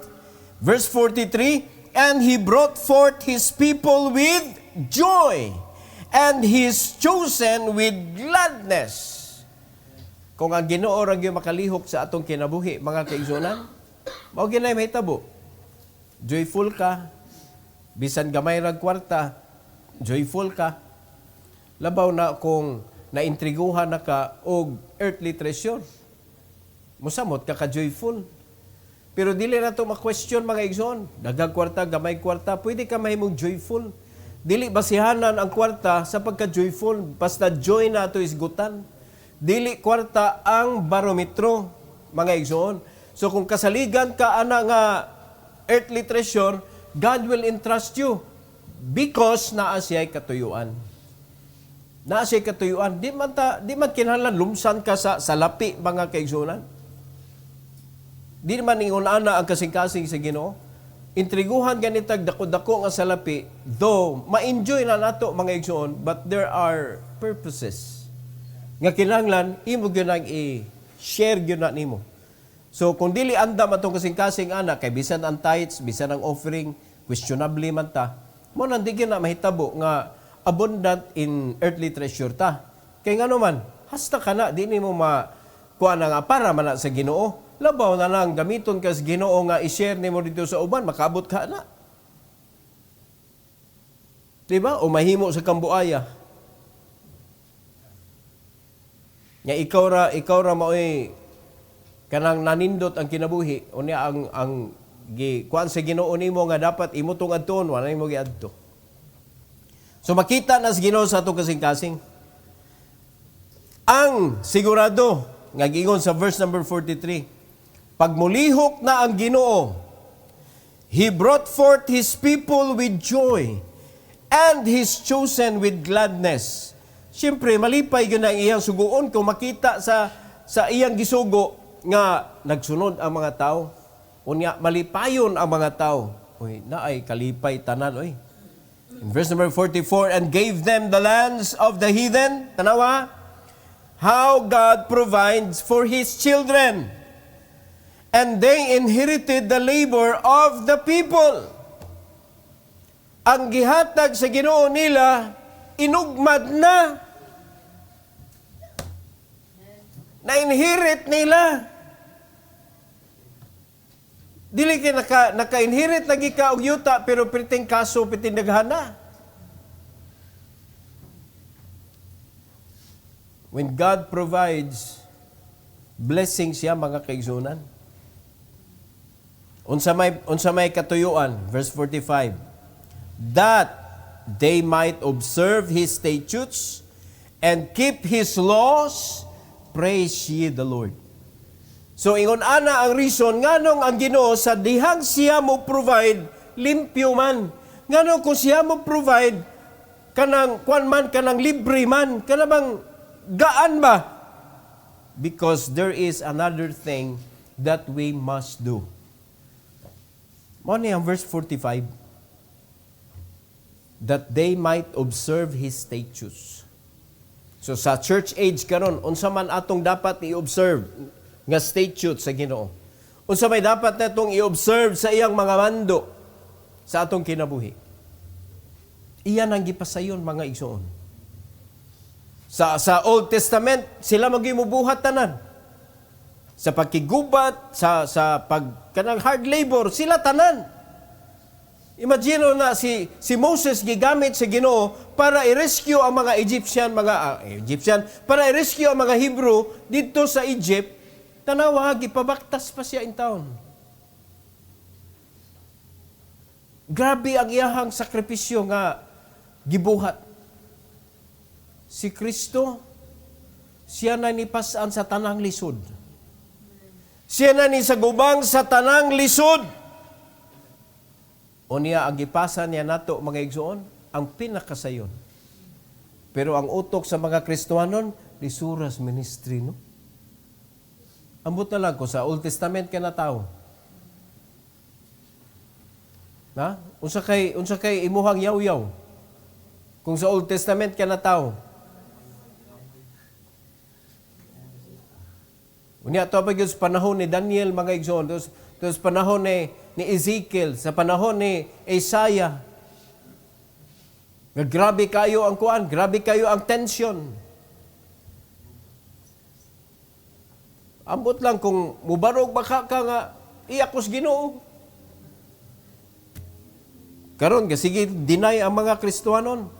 Verse 43, and He brought forth His people with joy and His chosen with gladness. Kung ang Ginoo ra gyud makalihok sa atong kinabuhi mga kaigsunan, mao ginay mahitabo. Joyful ka, bisan gamay rag kwarta, joyful ka. Labaw na kung naintriguhan na ka og earthly treasure. Musamot ka joyful. Pero dili na to ma-question mga igsoon. Daghang kwarta, gamay kwarta, pwede ka mahimong joyful. Dili basihanan ang kwarta sa pagka-joyful. Basta joy na to isgutan. Dili kwarta ang barometro mga igsoon. So kung kasaligan ka ana nga earthly treasure, God will entrust you because naa siya'y katuyuan. Naa siya'y katuyuan. Di man kinahanglan lumsan ka sa lapi mga kaigsunan. Di man ingon-ana ang kasing-kasing sa Ginoo. Intriguhan ganitag dako-dako nga salapi, though ma-enjoy na nato mga igsoon, but there are purposes nga kinahanglan imo gyud nang i-share gyud na nimo. So kung dili andam atong kasing-kasing ana kay bisan ang tithes, bisan ang offering, questionable man ta, mo nang di gyud na mahitabo nga abundant in earthly treasure ta. Kay ngano man, hasta kana di nimo kuha na nga para man na sa Ginoo. Labaw na lang gamiton ka sa Ginoo nga i-share nimo dito sa uban, makabot ka na. Diba? O mahimo sa kambuaya. Nga ikaw ra mao'y kanang nanindot ang kinabuhi, unya ang kuan sa Ginoo nimo nga dapat imo tong adton, wala nimo giadto. So makita na sa Ginoo sa ato kasing-kasing. Ang sigurado nga giingon sa verse number 43, pag mulihok na ang Ginoo, He brought forth His people with joy and His chosen with gladness. Siyempre, malipay yun ang iyang suguon kung makita sa iyang gisugo nga nagsunod ang mga tao. Unya, malipayon ang mga tao. Uy, naay kalipay tanan, oy. In verse number 44, and gave them the lands of the heathen. Tanawa, how God provides for His children. And they inherited the labor of the people. Ang gihatag sa Ginoo nila, inugmad na. Na-inherit nila. Dili kay naka-inherit lagi ka og yuta pero piting kaso piting daghana. When God provides blessing siya mga kaigsunan. Unsa may katuyuan, verse 45. That they might observe His statutes and keep His laws, praise ye the Lord. So, ingon ana ang reason, nganong ang Ginoo sa dihang siya mo provide, limpyo man. Nganong kung siya mo provide, kanang kwan man, kanang libre man, kanang gaan ba? Because there is another thing that we must do. Mo ni ang verse 45. That they might observe His statutes. So, sa church age karon, unsa man atong dapat i-observe nga statutes sa Ginoo. Unsa may dapat natong i-observe sa iyang mga mando sa atong kinabuhi. Iyan ang gipasayon mga igsoon. Sa Old Testament, sila magimubuhat tanan. Sa pagkigubat, sa kanang hard labor, sila tanan. Imagine na si Moses gigamit sa Ginoo para i-rescue ang mga Egyptian, para i-rescue ang mga Hebrew dito sa Egypt. Tanawa, gipabaktas pa siya in town. Grabe ang iyahang sakripisyo nga gibuhat. Si Kristo, siya na nipasan sa tanang lisod. Siya na ni sagubang sa tanang lisod. O niya, ang gipasan niya nato, mga igsoon, ang pinakasayon. Pero ang utok sa mga Kristohanon, lisuras ministry, no? Ambot na lang ko sa Old Testament ka na tao. Na? Unsa kay imuhang yaw-yaw? Kung sa Old Testament ka na tao. Unya to pa sa panahon ni Daniel mga igsoon, sa panahon ni Ezekiel, sa panahon ni Isaiah. Grabe kayo ang kuan, grabe kayo ang tension. Ambot lang kung mubarog baka ka nga iyakos Ginoo. Karon sige deny ang mga Kristohanon.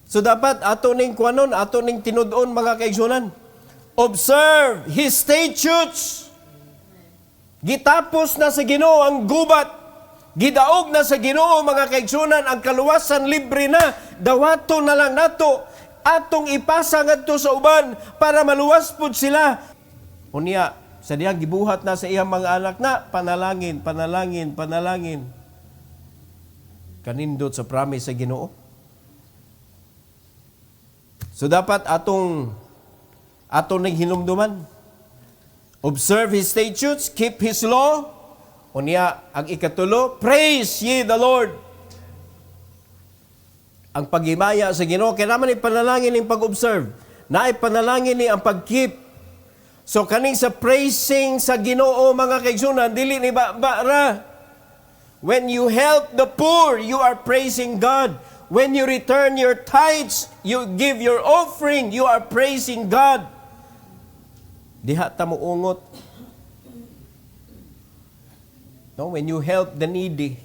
So dapat ato ning kuanon, ato ning tinud-on mga kaigsunan. Observe His statutes. Gitapos na sa Ginoo ang gubat. Gidaog na sa Ginoo mga kaigsunan ang kaluwasan libre na. Dawato na lang nato. Atong ipasa ngadto sa uban para maluwas pud sila. Unya, sa diyang gibuhat na sa iyang mga anak na, panalangin. Kanindot sa promise sa Ginoo. So dapat atong ning hinumduman. Observe His statutes, keep His law. Unya, ang ikatulo, praise ye the Lord. Ang paghimaya sa Ginoo, kaya naman ipanalangin ng pag-observe. Na ipanalangin ni ang pag-keep. So kaning sa praising sa Ginoo mga kaigsunan, dili ni bara. When you help the poor, you are praising God. When you return your tithes, you give your offering, you are praising God. Diha ta mo ungot. No, when you help the needy,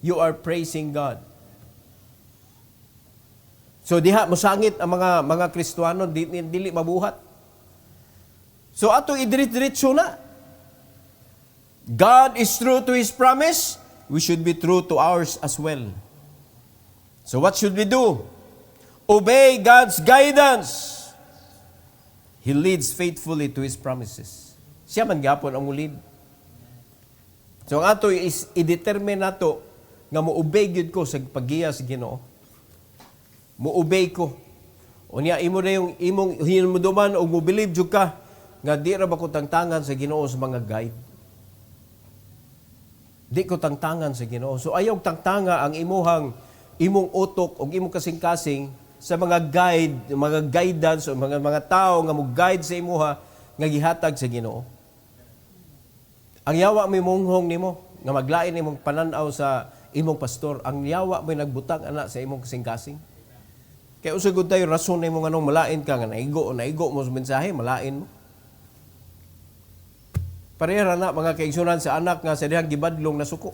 you are praising God. So diha mosangit ang mga Kristohanon dili mabuhat. So ato idirit-diretso na. God is true to His promise, we should be true to ours as well. So what should we do? Obey God's guidance. He leads faithfully to His promises. Siya man gyapon ang mulid. So ang ato is i-determine nato nga mo-obey gyud ko sa paggiya sa Ginoo. Mo-obey ko. Unya imo na yung imong hinumuduman o mo-believe jud ka nga di ra ba ko tangtangan sa Ginoo sa mga guide. Di ko tangtangan sa Ginoo. So ayaw tangtanga ang imong utok o imong kasing-kasing sa mga guide, mga guidance o mga tao nga mo-guide sa imuha nga gihatag sa Ginoo. Ang yawa may munghong nimo nga maglain imong pananaw sa imong pastor, ang yawa may nagbutang ana sa imong kasing-kasing. Kaya usagod tayo rason nimo nga nung malain ka nga naigo mo sa mensahe, malain mo. Parehara na mga kaigsunan sa anak nga sa dihang gibadlong na suko.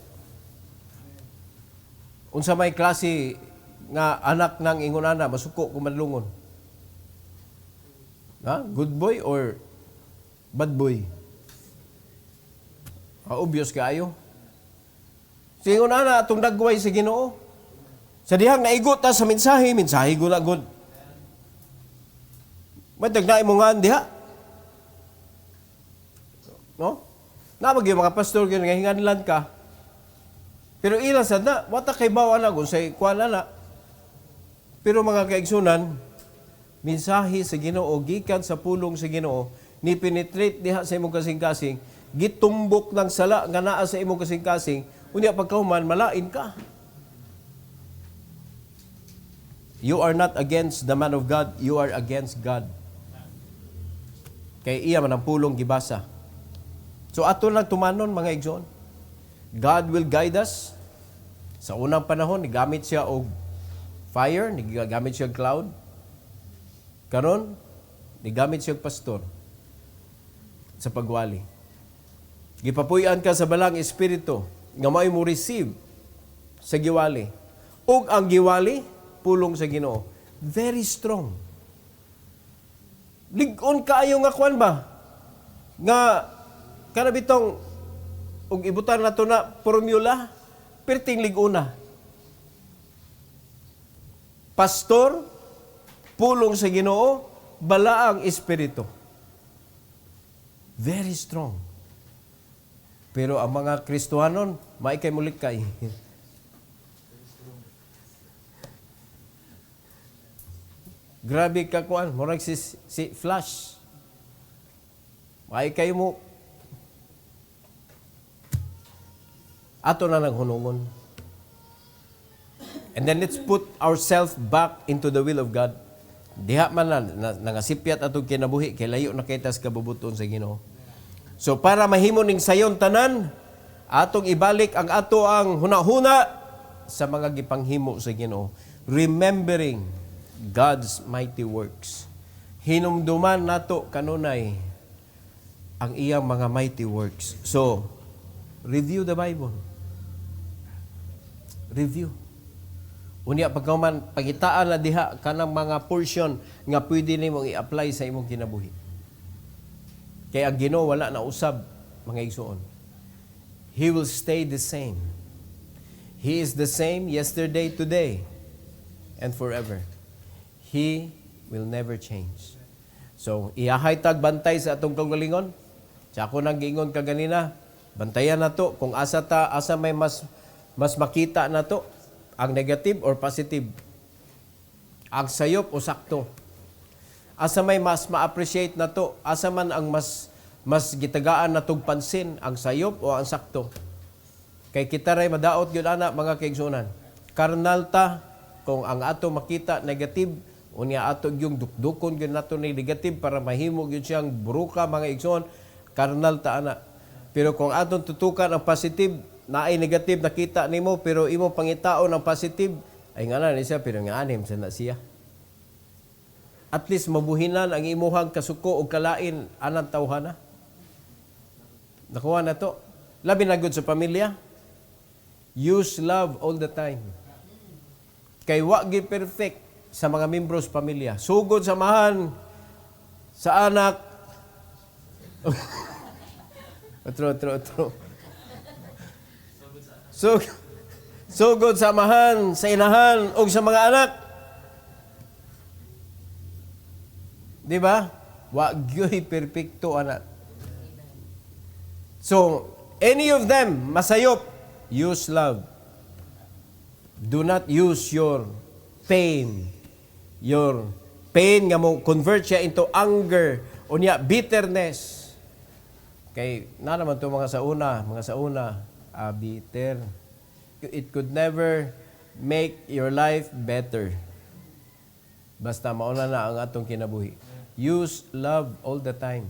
Unsa may klase nga anak nang ingunana masuko kung madlungon? Ha? Good boy or bad boy? Obvious kaayo. Sa ingunana atong dagway sa Ginoo. Sa dihang naigot ta sa mensahe gula good. Matag na imongan diha. No? Namag yung mga pastor yun, nga hinganlan ka. Pero ilan sad na, wata kay bawa na kung sa ikuan na. Pero mga kaigsunan, mensahe sa Ginoo, gikan sa pulong sa Ginoo, ni penetrate diha sa imong kasing-kasing, gitumbok ng sala nga naa sa imong kasing-kasing, unya pagkahuman, malain ka. You are not against the man of God, you are against God. Kay iya man ang pulong gibasa. So ato lang tumanon mga igsoon. God will guide us. Sa unang panahon, nigamit siya og fire, nigamit siya og cloud. Karon, nigamit siya og pastor sa pagwali. Gipapuy-an ka sa balang espiritu nga may mo receive sa giwali. Ug ang giwali, pulong sa Ginoo. Very strong. Lig-on kaayo nga kwan ba? Nga kanabitong ug ibutan nato na formula perting liguna. Pastor, pulong sa Ginoo, balaang espiritu. Very strong. Pero ang mga Kristohanon, maikay mulikay. Grabe ka kuan, murag si Flash. Maikay mo ato na naghunungon. And then let's put ourselves back into the will of God. Diha man na nangasipyat atong kinabuhi kay layo na kita sa kabubuton sa Ginoo. So para mahimo ning sayon tanan, atong ibalik ang ato ang hunahuna sa mga gipanghimo sa Ginoo, remembering God's mighty works. Hinumduman nato kanunay ang iyang mga mighty works. So review the Bible. Review. Unya pagkauman pagitaan na diha kanang mga portion nga pwede nimong i-apply sa imong kinabuhi. Kaya ang Ginoo wala na usab mga igsoon. He will stay the same. He is the same yesterday, today, and forever. He will never change. So, iyahay tag bantay sa atong kaugalingon. Sa ako nang giingon kaganina, bantayan na to kung asa may mas makita na to, ang negative or positive, ang sayop o sakto. Asa may mas ma-appreciate na to, asa man ang mas gitagaan na tong pansin, ang sayop o ang sakto. Kay kita ray madaot gyud ana mga kaigsunan. Karnal ta kung ang ato makita negative, unya ato yung dukdukon gyud nato ni negative para mahimo gyud siyang buruka mga igsoon, karnal ta ana. Pero kung atong tutukan ang positive, naay negative nakita nimo pero imo pangitaon ang positive, ay nga na siya pero nga anim sa na siya. At least mabuhinan ang imuhang kasuko o kalain anang tawhana. Nakuha na to. Labi na good sa pamilya. Use love all the time. Kay wa gyud perfect sa mga membros pamilya. Sugod samahan sa anak, True. Sugod sa amahan, sa inahan, o sa mga anak. Di ba? Wa gyoy perpekto anak. So, any of them, masayop, use love. Do not use your pain. Your pain nga mo convert siya into anger o niya bitterness. Kay na naman to mga sauna, bitter. It could never make your life better. Basta mauna na ang atong kinabuhi. Use love all the time.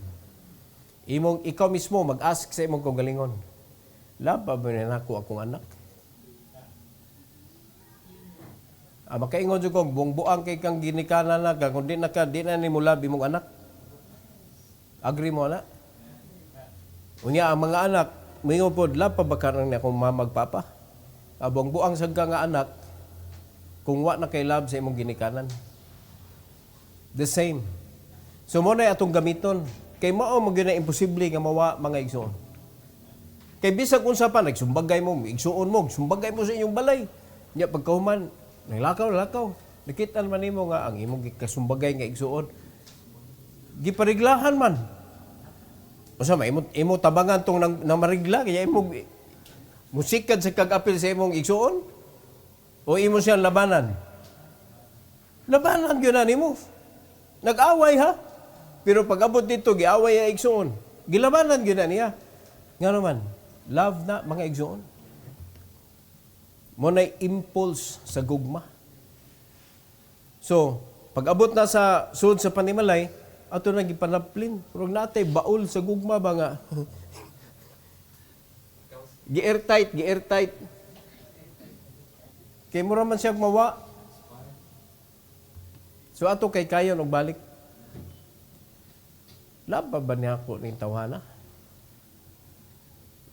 Ikaw mismo mag-ask sa imong kagalingon. Love ba na ako akong anak? Makaingon jud ko buang kay kang ginikanan na kung di na nimo love imong anak. Agree mo na? Unya ang mga anak, mingon pod love pa ba karang ni akong mama magpapa? Buang sad ka nga anak kung wa na kay love sa imong ginikanan. The same. So mo na atong gamiton. Kay mao mo gyud na imposible nga mawa mga igsoon. Kay bisag unsa pa nagsumbagay mo, igsuon mo, sumbagay mo sa inyong balay. Nya pagkahuman, lakaw. Nakita man nimo nga ang imong kasumbagay nga igsuon. Gipariglahan man. Usa may imo tabangan tong nang marigla kaya imo musikad sa kag-apil sa imong igsuon o imo siyang labanan. Labanan gyud na nimo. Nag-away ha. Pero pag abot dito giaway ang igsuon. Gilabanan gyud na niya. Nga naman, love na mga igsuon. Mo nay impulse sa gugma. So, pag abot na sa sud sa panimalay, ato na gipanaplin. Pero natay baul sa gugma ba nga? Gi-airtight. Kay mura man siya mawa. So ato kay kayon og balik. Love ba niya ako ning tawhana?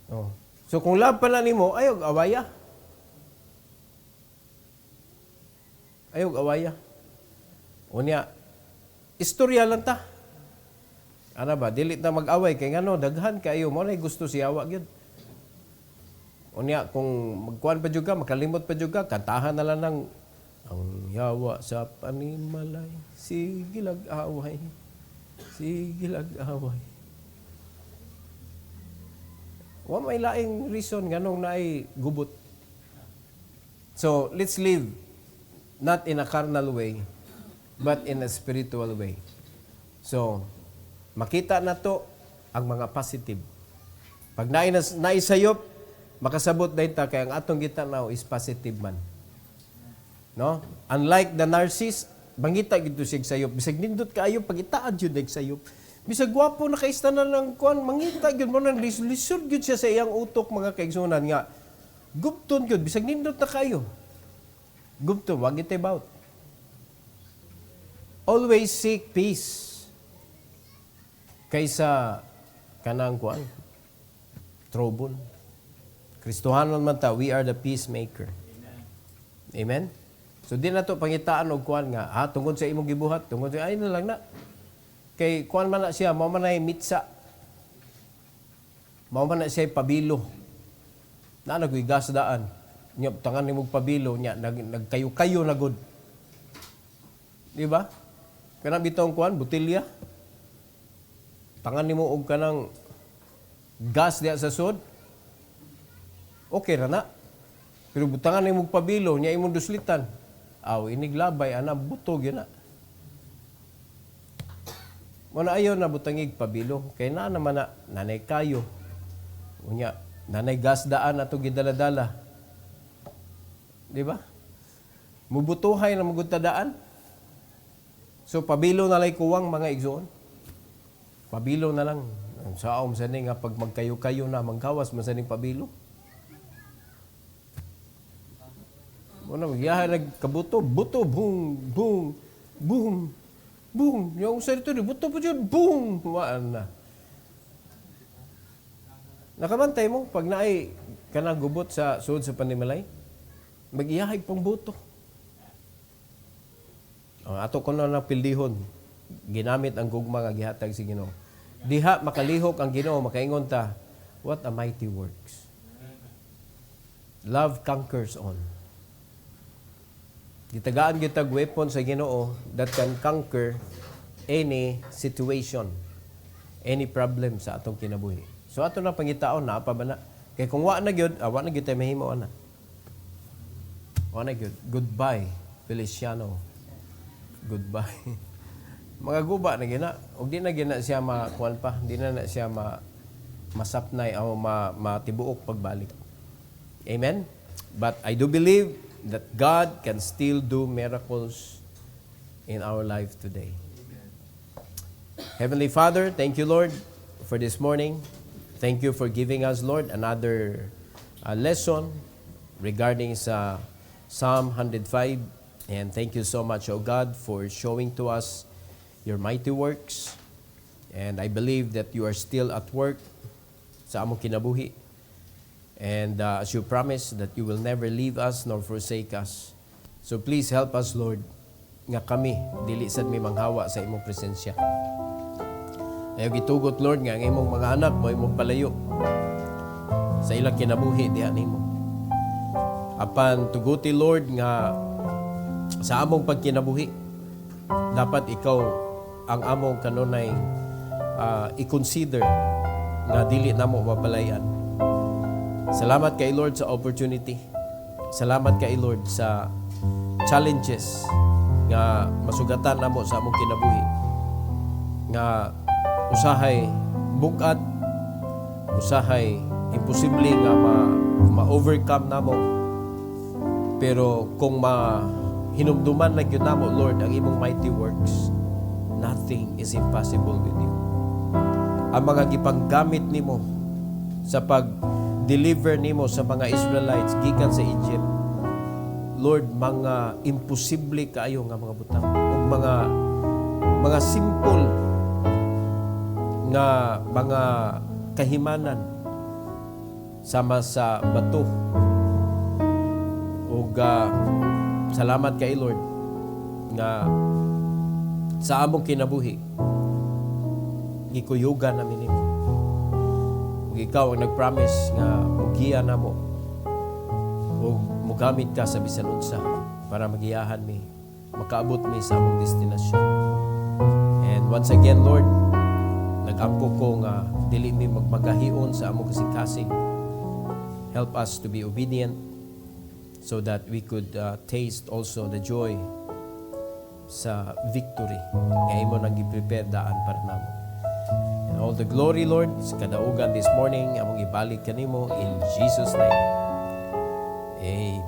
Oh. So kung love pala nimo, ayog awaya. Unya, istorya lang ta. Ano ba, dili na mag-away kay ngano daghan kayo mo na gusto siyawa gyud. Unya kung magkuan pa jud ka, makalimot pa jud ka, kantahan na lang ng ang yawa sa panimalay, sige lag-away. Wa may laing reason nganong naay gubot. So, let's live not in a carnal way, but in a spiritual way. So, makita na to ang mga positive. Pag naisayop, makasabot dahil ta kaya ang atong gitanaw is positive man. No? Unlike the narcissist, bangita gito sig sayop. Bisag nindot kaayo pagitaad jud dag sayop. Bisag gwapo na kaistanan ng kuan, mangita gyud mo nang lisod gyud siya sa iyang utok mga kaigsunan nga. Gupton gyud bisag nindot na kayo. Gupton wag it about. Always seek peace. Kaysa kanang kuan trouble. Kristohanon man ta, we are the peacemaker. Amen. So di na to pangitaan og kuan nga tungod sa imong gibuhat, tungod sa ay na lang na. Kay kuan man na siya, mao man ay mitsa. Mao man na siya pabilo. Na nagwigas daan. Nya tangan nimo pabilo nya nagkayo-kayo na gud. Di ba? Kana bitong kuan botelya. Tangan nimo og kanang gas diha sa sud. Okay ra na. Pero butangan nimo pabilo nya imong duslitan. Aw, iniglabay, butog yun na. Muna ayaw na butangig pabilo. Kaya na naman na, nanay kayo. Unya, nanay gasdaan na ito gidala-dala. Di ba? Mubutuhay na magutadaan. So, pabilo na lang kuwang mga igsoon. Pabilo na lang. Sa aom sa nga pag magkayo-kayo na, magkawas man sa pabilo. Una magyahay nagkabuto, buto, boom, boom, boom, boom. Yung sa dito, buto po dyan, boom. Waan na. Nakamantay mo, pag naay kanang gubot sa sud sa panimalay, mag-iyahay pang buto. Ang ato ko na napildihon, ginamit ang gugma nga gihatag si Ginoo. Diha makalihok ang Ginoo, makaingon ta, what a mighty works. Love conquers all. Gitagaan gitag weapon sa Ginoo that can conquer any situation, any problem sa atong kinabuhi. So ato na pangitaon na pa ba na? Kay kung wa na gyud, wa na gyud tay mahimo ana. Wa na gyud. Goodbye, Feliciano. Goodbye. Mga guba na gina, og di na gina siya makuan pa, di na siya masapnay o matibuok pagbalik. Amen. But I do believe that God can still do miracles in our life today. Heavenly Father, thank you, Lord, for this morning. Thank you for giving us, Lord, another lesson regarding sa Psalm 105. And thank you so much, O God, for showing to us your mighty works. And I believe that you are still at work sa among kinabuhi. And as you promise that you will never leave us nor forsake us. So please help us, Lord, nga kami, dili sad mi manghawa sa imong presensya. Ayaw gitugot, Lord, nga ang imong mga anak mo imong palayo sa ilang kinabuhi diha nimo. Apan tuguti, Lord, nga sa among pagkinabuhi, dapat ikaw ang among kanunay i-consider nga dili namo mapalayan. Salamat kay Lord sa opportunity. Salamat kay Lord sa challenges nga masugatan namo sa among kinabuhi. Nga usahay bukat, usahay imposible nga ma-overcome namo. Pero kung hinumduman na gyud namo, Lord, ang imong mighty works, nothing is impossible with you. Ang mga gipanggamit nimo sa pag-deliver nimo sa mga Israelites gikan sa Egypt, Lord, mga imposible kaayo nga mga butang ug mga simple nga mga kahimanan sama sa bato. Ug salamat kay Lord nga sa among kinabuhi gikuyugan namin nimo. Ug ikaw ang nagpromise nga mugiya namo ug mugamit ka sa bisan unsa para magiyahan mi, makaabot mi sa among destinasyon. And once again, Lord, nag-ampo ko nga dili mi magmagahion sa among kasing-kasing. Help us to be obedient so that we could taste also the joy sa victory nga imo nang gi-prepare daan para namo. And all the glory, Lord, sa kadaugan this morning among ibalik kanimo in Jesus' name. Amen.